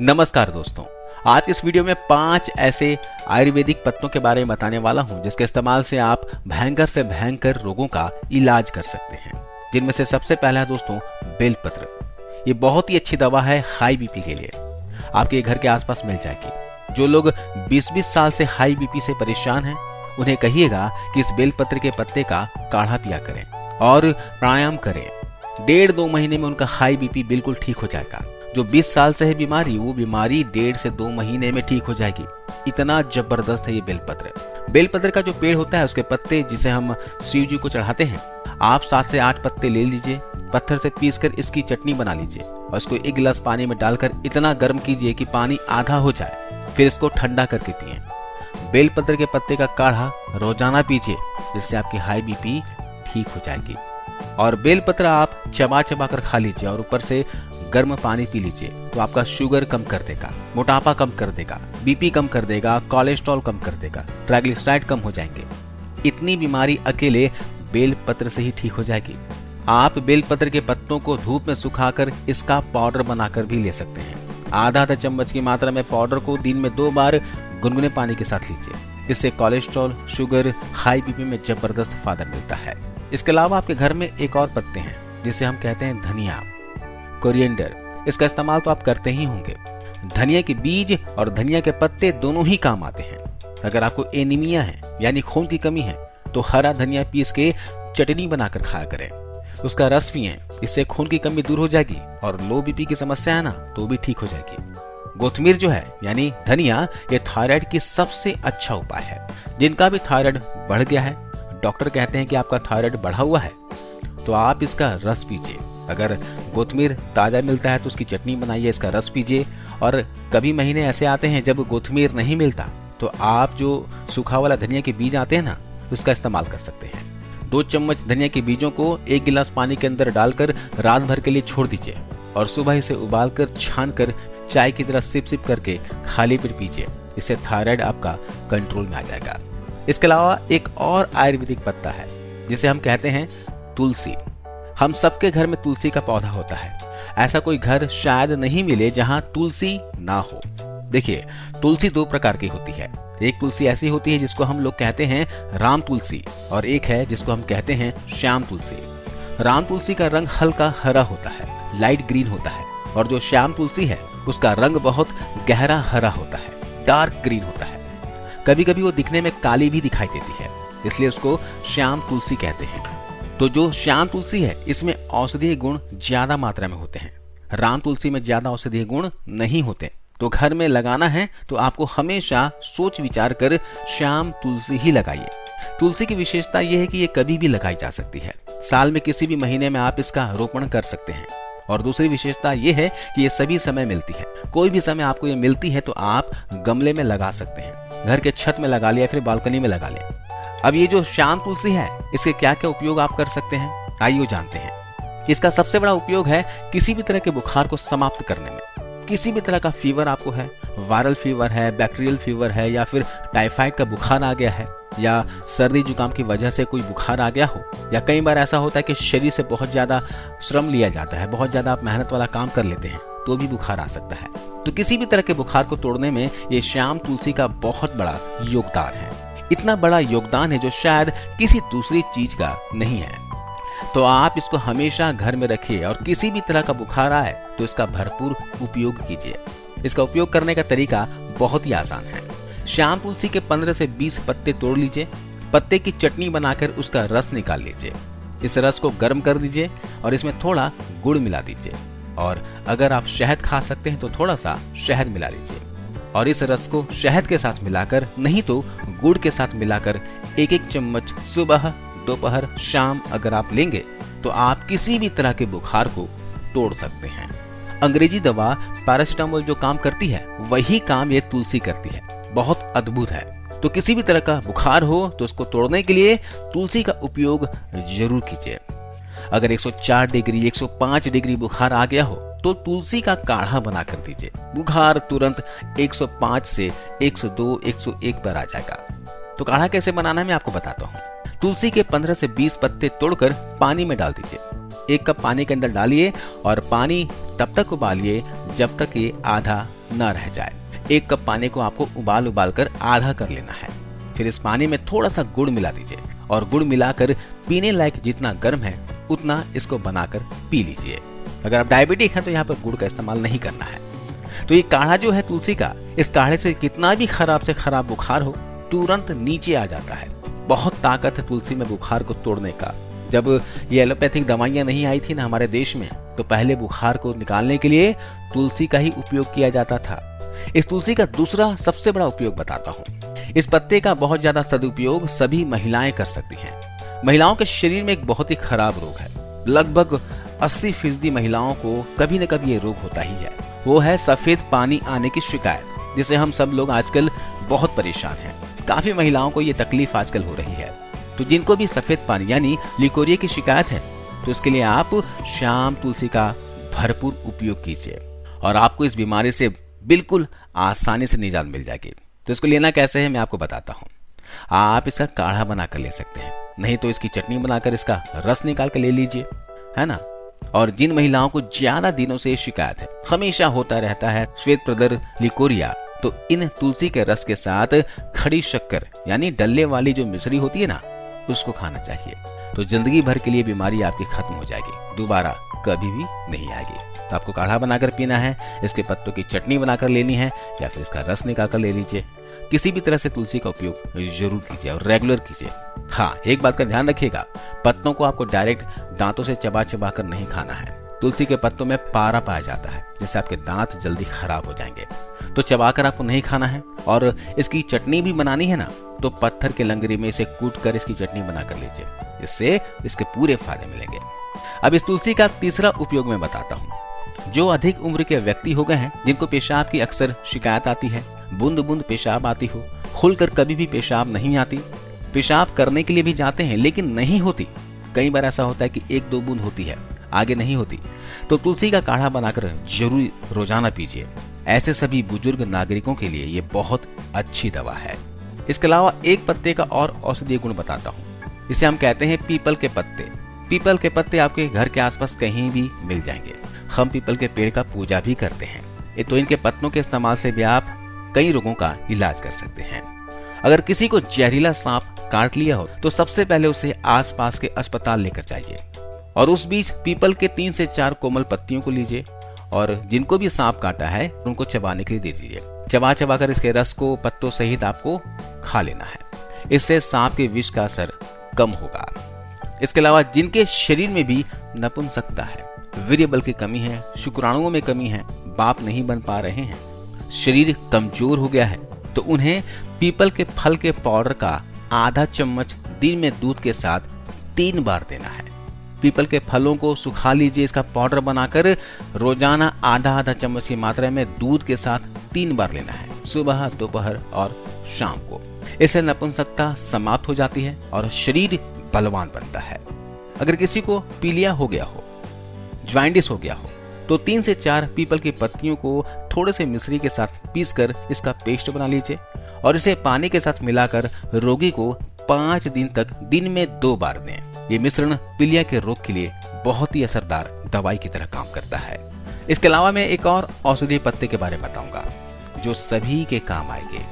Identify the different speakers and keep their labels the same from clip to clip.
Speaker 1: नमस्कार दोस्तों, आज के इस वीडियो में 5 ऐसे आयुर्वेदिक पत्तों के बारे में बताने वाला हूं जिसके इस्तेमाल से आप भयंकर से भयंकर रोगों का इलाज कर सकते हैं। जिनमें से सबसे पहला है दोस्तों बेलपत्र। ये बहुत ही अच्छी दवा है हाई बीपी के लिए। आपके घर के आसपास मिल जाएगी। जो लोग 20-20 साल से हाई बीपी से परेशान हैं उन्हें कहिएगा कि इस बेलपत्र के पत्ते का काढ़ा पिया करें और प्राणायाम करें। 1.5-2 महीने में उनका हाई बीपी बिल्कुल ठीक हो जाएगा। जो 20 साल से है बीमारी, वो बीमारी 1.5 से 2 महीने में ठीक हो जाएगी। इतना जबरदस्त है ये बेलपत्र। बेलपत्र का जो पेड़ होता है उसके पत्ते जिसे हम शिव जी को चढ़ाते हैं, आप 7 से 8 पत्ते ले लीजिए, पत्थर से पीसकर इसकी चटनी बना लीजिए और इसको 1 गिलास पानी में डालकर इतना गर्म कीजिए कि पानी आधा हो जाए। फिर इसको ठंडा करके पिए। बेलपत्र के पत्ते का काढ़ा रोजाना पीजिए, जिससे आपकी हाई बीपी ठीक हो जाएगी। और बेलपत्र आप चबा चबा कर खा लीजिए और ऊपर से गर्म पानी पी लीजिए, तो आपका शुगर कम कर देगा, मोटापा कम कर देगा, बीपी कम कर देगा, कोलेस्ट्रॉल कम कर देगा, ट्राइग्लिसराइड कम हो जाएंगे। इतनी बीमारी अकेले बेलपत्र से ही ठीक हो जाएगी। आप बेलपत्र के पत्तों को धूप में सुखाकर इसका पाउडर बनाकर भी ले सकते हैं। आधा चम्मच की मात्रा में पाउडर को दिन में 2 बार गुनगुने पानी के साथ लीजिए। इससे कोलेस्ट्रॉल, शुगर, हाई बीपी में जबरदस्त फायदा मिलता है। इसके अलावा आपके घर में एक और पत्ते हैं जिसे हम कहते हैं धनिया, कोरिएंडर। इसका इस्तेमाल तो आप करते ही होंगे। धनिया के बीज और धनिया के पत्ते दोनों ही काम आते हैं। अगर आपको एनीमिया है यानी खून की कमी है तो हरा धनिया पीस के चटनी बनाकर खाया करें। उसका रस पिएं, इससे खून की कमी दूर हो जाएगी और लो बीपी की समस्या है ना तो भी ठीक हो जाएगी। कोथिमीर जो है यानी धनिया, ये थायराइड की सबसे अच्छा उपाय है। जिनका भी थायराइड बढ़ गया है, डॉक्टर कहते हैं कि आपका थायराइड बढ़ा हुआ है, तो आप इसका रस पीजिए। अगर कोथिमीर ताजा मिलता है तो उसकी चटनी बनाइए, इसका रस पीजिए। और कभी महीने ऐसे आते हैं जब कोथिमीर नहीं मिलता तो आप जो सूखा वाला धनिया के बीज आते हैं ना, उसका इस्तेमाल कर सकते हैं। 2 चम्मच धनिया के बीजों को 1 गिलास पानी के अंदर डालकर रात भर के लिए छोड़ दीजिए और सुबह इसे उबालकर छानकर चाय की तरह सिप सिप करके खाली पेट पीजिए। इससे थायराइड आपका कंट्रोल में आ जाएगा। इसके अलावा एक और आयुर्वेदिक पत्ता है जिसे हम कहते हैं तुलसी। हम सबके घर में तुलसी का पौधा होता है। ऐसा कोई घर शायद नहीं मिले जहां तुलसी ना हो। देखिए, तुलसी 2 प्रकार की होती है। एक तुलसी ऐसी होती है जिसको हम लोग कहते हैं राम तुलसी और एक है जिसको हम कहते हैं श्याम तुलसी। राम तुलसी का रंग हल्का हरा होता है, लाइट ग्रीन होता है, और जो श्याम तुलसी है उसका रंग बहुत गहरा हरा होता है, डार्क ग्रीन होता है। कभी कभी वो दिखने में काली भी दिखाई देती है, इसलिए उसको श्याम तुलसी कहते हैं। तो जो श्याम तुलसी है इसमें औषधीय गुण ज्यादा मात्रा में होते हैं। राम तुलसी में ज्यादा औषधीय गुण नहीं होते। तो घर में लगाना है तो आपको हमेशा सोच विचार कर श्याम तुलसी ही लगाइए। तुलसी की विशेषता यह है कि ये कभी भी लगाई जा सकती है। साल में किसी भी महीने में आप इसका रोपण कर सकते हैं। और दूसरी विशेषता यह है कि ये सभी समय मिलती है। कोई भी समय आपको ये मिलती है तो आप गमले में लगा सकते हैं। घर के छत में लगा लिया, फिर बालकनी में लगा लिया। अब ये जो श्याम तुलसी है, इसके क्या क्या उपयोग आप कर सकते हैं, आइए जानते हैं। इसका सबसे बड़ा उपयोग है किसी भी तरह के बुखार को समाप्त करने में। किसी भी तरह का फीवर आपको है, वायरल फीवर है, बैक्टीरियल फीवर है, या फिर टाइफाइड का बुखार आ गया है, या सर्दी जुकाम की वजह से कोई बुखार आ गया हो, या कई बार ऐसा होता है कि शरीर से बहुत ज्यादा श्रम लिया जाता है, बहुत ज्यादा आप मेहनत वाला काम कर लेते हैं तो भी बुखार आ सकता है। तो किसी भी तरह के बुखार को तोड़ने में ये श्याम तुलसी का बहुत बड़ा योगदान है। इतना बड़ा योगदान है जो शायद किसी दूसरी चीज का नहीं है। तो आप इसको हमेशा घर में रखिए और किसी भी तरह का बुखार आए तो इसका भरपूर उपयोग कीजिए। इसका उपयोग करने का तरीका बहुत ही आसान है। श्याम तुलसी के 15 से 20 पत्ते तोड़ लीजिए, पत्ते की चटनी बनाकर उसका रस निकाल लीजिए। इस रस को गर्म कर दीजिए और इसमें थोड़ा गुड़ मिला दीजिए, और अगर आप शहद खा सकते हैं तो थोड़ा सा शहद मिला लीजिए। और इस रस को शहद के साथ मिलाकर, नहीं तो गुड़ के साथ मिलाकर 1-1 चम्मच सुबह, दोपहर, शाम अगर आप लेंगे तो आप किसी भी तरह के बुखार को तोड़ सकते हैं। अंग्रेजी दवा पैरासिटामोल जो काम करती है वही काम ये तुलसी करती है। बहुत अद्भुत है। तो किसी भी तरह का बुखार हो तो उसको तोड़ने के लिए तुलसी का उपयोग जरूर कीजिए। अगर 104 डिग्री, 105 डिग्री बुखार आ गया हो तो तुलसी का काढ़ा बना कर दीजिए। बुखार तुरंत 105 से 102, 101 पर आ जाएगा। तो काढ़ा कैसे बनाना है मैं आपको बताता हूँ। तुलसी के 15 से 20 पत्ते तोड़कर पानी में डाल दीजिए। 1 कप पानी के अंदर डालिए और पानी तब तक उबालिए जब तक ये आधा न रह जाए। 1 कप पानी को आपको उबाल कर आधा कर लेना है। फिर इस पानी में थोड़ा सा गुड़ मिला दीजिए और गुड़ मिलाकर पीने लायक जितना गर्म है उतना इसको बनाकर पी लीजिए। अगर आप डायबिटिक हैं तो यहाँ पर गुड़ का इस्तेमाल नहीं करना है। तो ये काढ़ा जो है तुलसी का, इस काढ़े से कितना भी खराब से खराब बुखार हो तुरंत नीचे आ जाता है। बहुत ताकत है तुलसी में बुखार को तोड़ने का। जब ये एलोपैथिक दवाइयां नहीं आई थी ना हमारे देश में, तो पहले बुखार को निकालने के लिए तुलसी का ही उपयोग किया जाता था। इस तुलसी का दूसरा सबसे बड़ा उपयोग बताता हूँ। इस पत्ते का बहुत ज्यादा सदुपयोग सभी महिलाएं कर सकती हैं। महिलाओं के शरीर में एक बहुत ही खराब रोग है। लगभग 80% महिलाओं को कभी न कभी ये रोग होता ही है। वो है सफेद पानी आने की शिकायत, जिसे हम सब लोग आजकल बहुत परेशान हैं। काफी महिलाओं को ये तकलीफ आजकल हो रही है। तो जिनको भी सफेद पानी यानी लिकोरिया की शिकायत है, तो इसके लिए आप श्याम तुलसी का भरपूर उपयोग कीजिए और आपको इस बीमारी से बिल्कुल आसानी से निजात मिल जाएगी। तो इसको लेना कैसे है मैं आपको बताता हूँ। आप इसका काढ़ा बनाकर ले सकते हैं, नहीं तो इसकी चटनी बनाकर इसका रस निकाल कर ले लीजिए, है ना। और जिन महिलाओं को ज्यादा दिनों से शिकायत है, हमेशा होता रहता है श्वेत प्रदर लिकोरिया, तो इन तुलसी के रस के साथ खड़ी शक्कर यानी डल्ले वाली जो मिश्री होती है ना, उसको खाना चाहिए। तो जिंदगी भर के लिए बीमारी आपकी खत्म हो जाएगी, दोबारा कभी भी नहीं आएगी। तो आपको काढ़ा बनाकर पीना है, इसके पत्तों की चटनी बनाकर लेनी है या फिर इसका रस निकाल कर ले लीजिए। किसी भी तरह से तुलसी का उपयोग जरूर कीजिए और रेगुलर कीजिए। हाँ, एक बात का ध्यान रखिएगा, पत्तों को आपको डायरेक्ट दांतों से चबा चबा कर नहीं खाना है। तुलसी के पत्तों में पारा पाया जाता है, जिससे आपके दांत जल्दी खराब हो जाएंगे। तो चबाकर आपको नहीं खाना है। और इसकी चटनी भी बनानी है ना, तो पत्थर के लंगरी में इसे कूट कर इसकी चटनी बना कर लीजिए, इससे इसके पूरे फायदे मिलेंगे। अब इस तुलसी का तीसरा उपयोग मैं बताता हूँ। जो अधिक उम्र के व्यक्ति हो गए हैं, जिनको पेशाब की अक्सर शिकायत आती है, बूंद बूंद पेशाब आती हो, खुलकर कभी भी पेशाब नहीं आती, पेशाब करने के लिए भी जाते हैं लेकिन नहीं होती, कई बार ऐसा होता है कि 1-2 बूंद होती है, आगे नहीं होती, तो तुलसी का काढ़ा बनाकर जरूर रोजाना पीजिए। ऐसे सभी बुजुर्ग नागरिकों के लिए ये बहुत अच्छी दवा है। इसके अलावा एक पत्ते का और औषधीय गुण बताता हूँ। इसे हम कहते हैं पीपल के पत्ते। पीपल के पत्ते आपके घर के आसपास कहीं भी मिल जाएंगे। हम पीपल के पेड़ का पूजा भी करते हैं। तो इनके पत्तों के इस्तेमाल से भी आप कई रोगों का इलाज कर सकते हैं। अगर किसी को जहरीला सांप काट लिया हो तो सबसे पहले उसे आसपास के अस्पताल लेकर जाइए और उस बीच पीपल के 3 से 4 कोमल पत्तियों को लीजिए और जिनको भी सांप काटा है उनको चबाने के लिए दे दीजिए। चबा चबा कर इसके रस को पत्तों सहित आपको खा लेना है। इससे सांप के विष का असर कम होगा। इसके अलावा जिनके शरीर में भी नपुंसकता है, वीर्य बल की कमी है, शुक्राणुओं में कमी है, बाप नहीं बन पा रहे हैं, शरीर कमजोर हो गया है, तो उन्हें पीपल के फल के पाउडर का आधा चम्मच दिन में दूध के साथ 3 बार देना है। पीपल के फलों को सुखा लीजिए, इसका पाउडर बनाकर रोजाना आधा चम्मच की मात्रा में दूध के साथ 3 बार लेना है, सुबह, दोपहर और शाम को। इससे नपुंसकता समाप्त हो जाती है और शरीर बलवान बनता है। अगर किसी को पीलिया हो गया हो, ज्वाइंटिस हो गया हो, तो 3 से 4 पीपल की पत्तियों को थोड़े से मिश्री के साथ पीसकर इसका पेस्ट बना लीजिए और इसे पानी के साथ मिलाकर रोगी को 5 दिन तक दिन में 2 बार दें। ये मिश्रण पीलिया के रोग के लिए बहुत ही असरदार दवाई की तरह काम करता है। इसके अलावा मैं एक और औषधीय पत्ते के बारे में बताऊंगा जो सभी के काम आएंगे।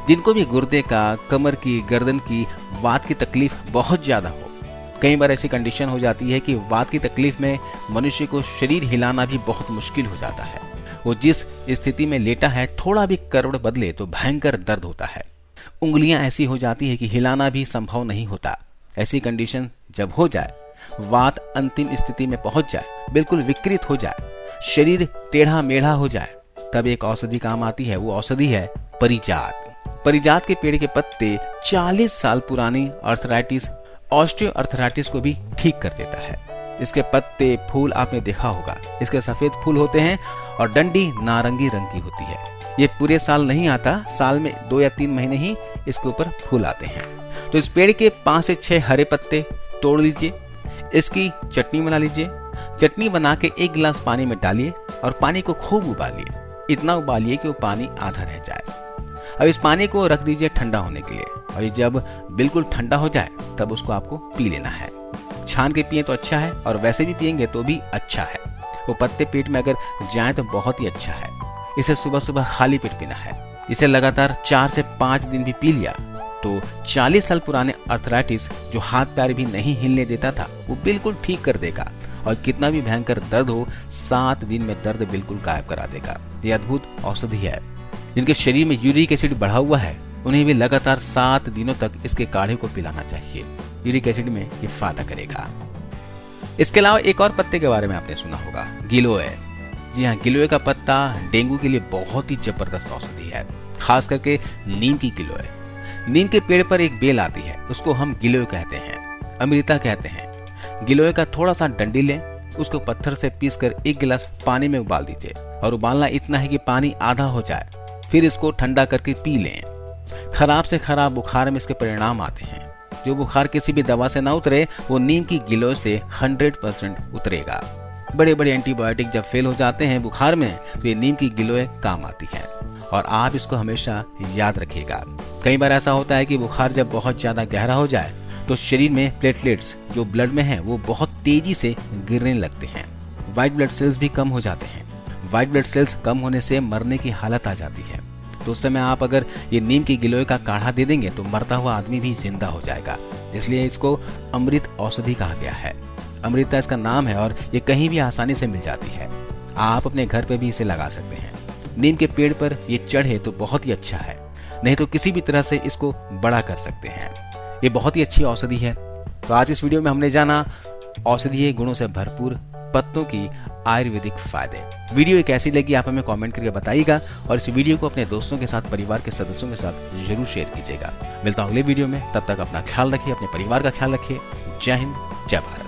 Speaker 1: जिनको भी गुर्दे का, कमर की, गर्दन की, वात की तकलीफ बहुत ज्यादा हो। कई बार ऐसी कंडीशन हो जाती है कि वात की तकलीफ में मनुष्य को शरीर हिलाना भी बहुत मुश्किल हो जाता है। वो जिस स्थिति में लेटा है थोड़ा भी करवट बदले तो भयंकर दर्द होता है। उंगलियां ऐसी हो जाती है कि हिलाना भी संभव नहीं होता। ऐसी कंडीशन जब हो जाए, वात अंतिम स्थिति में पहुंच जाए, बिल्कुल विकृत हो जाए, शरीर टेढ़ा मेढ़ा हो जाए, तब एक औषधि काम आती है। वो औषधि है परिजात। परिजात के पेड़ के पत्ते 40 साल पुरानी आर्थराइटिस, ऑस्टियोआर्थराइटिस को भी ठीक कर देता है। इसके पत्ते, फूल आपने देखा होगा, इसके सफेद फूल होते हैं और डंडी नारंगी रंग की होती है। ये पूरे साल नहीं आता, साल में 2 या 3 महीने ही इसके ऊपर फूल आते हैं। तो इस पेड़ के 5 से 6 हरे पत्ते तोड़ लीजिए, इसकी चटनी बना लीजिए। चटनी बना के 1 गिलास पानी में डालिए और पानी को खूब उबालिए, इतना उबालिए कि वो पानी आधा रह जाए। अब इस पानी को रख दीजिए ठंडा होने के लिए और ये जब बिल्कुल ठंडा हो जाए तब उसको आपको पी लेना है। छान के पिए तो अच्छा है और वैसे भी पिएंगे तो भी अच्छा है। वो पत्ते पेट में अगर जाए तो बहुत ही अच्छा है। इसे सुबह सुबह खाली पेट पीना है। इसे लगातार 4 से 5 दिन भी पी लिया तो 40 साल पुराने अर्थराइटिस जो हाथ पैर भी नहीं हिलने देता था वो बिल्कुल ठीक कर देगा और कितना भी भयंकर दर्द हो 7 दिन में दर्द बिल्कुल गायब करा देगा। ये अद्भुत औषधि है। जिनके शरीर में यूरिक एसिड बढ़ा हुआ है उन्हें भी लगातार 7 दिनों तक इसके काढ़े को पिलाना चाहिए। यूरिक एसिड में ये फायदा करेगा। इसके अलावा एक और पत्ते के बारे में आपने सुना होगा, गिलोय। जी हाँ, गिलोय का पत्ता डेंगू के लिए बहुत ही जबरदस्त औषधि है, खास करके नीम की गिलोय। नीम के पेड़ पर एक बेल आती है, उसको हम गिलोय कहते हैं, अमृता कहते हैं। गिलोय का थोड़ा सा डंडी लें, उसको पत्थर से पीसकर 1 गिलास पानी में उबाल दीजिए और उबालना इतना है कि पानी आधा हो जाए। फिर इसको ठंडा करके पी लें। खराब से खराब बुखार में इसके परिणाम आते हैं। जो बुखार किसी भी दवा से ना उतरे वो नीम की गिलोय से 100% उतरेगा। बड़े बड़े एंटीबायोटिक जब फेल हो जाते हैं बुखार में तो ये नीम की गिलोय काम आती है और आप इसको हमेशा याद रखिएगा। कई बार ऐसा होता है कि बुखार जब बहुत ज्यादा गहरा हो जाए तो शरीर में प्लेटलेट्स जो ब्लड में है वो बहुत तेजी से गिरने लगते हैं। व्हाइट ब्लड सेल्स भी कम हो जाते हैं। व्हाइट ब्लड सेल्स कम होने से मरने की हालत आ जाती है। तो उस समय आप अगर ये नीम की गिलोय का काढ़ा दे देंगे तो मरता हुआ आदमी भी जिंदा हो जाएगा। इसलिए इसको अमृत औषधि कहा गया है। अमृता इसका नाम है और ये कहीं भी आसानी से मिल जाती है। आप अपने घर पे भी इसे लगा सकते हैं। नीम के पेड़ पर ये चढ़े तो बहुत ही अच्छा है, नहीं तो किसी भी तरह से इसको बड़ा कर सकते हैं। ये बहुत ही अच्छी औषधि है। तो आज इस वीडियो में हमने जाना औषधीय गुणों से भरपूर पत्तों की आयुर्वेदिक फायदे। वीडियो कैसी लगी आप हमें कमेंट करके बताइएगा और इस वीडियो को अपने दोस्तों के साथ, परिवार के सदस्यों के साथ जरूर शेयर कीजिएगा। मिलता हूं अगले वीडियो में, तब तक अपना ख्याल रखिए, अपने परिवार का ख्याल रखिए। जय हिंद, जय भारत।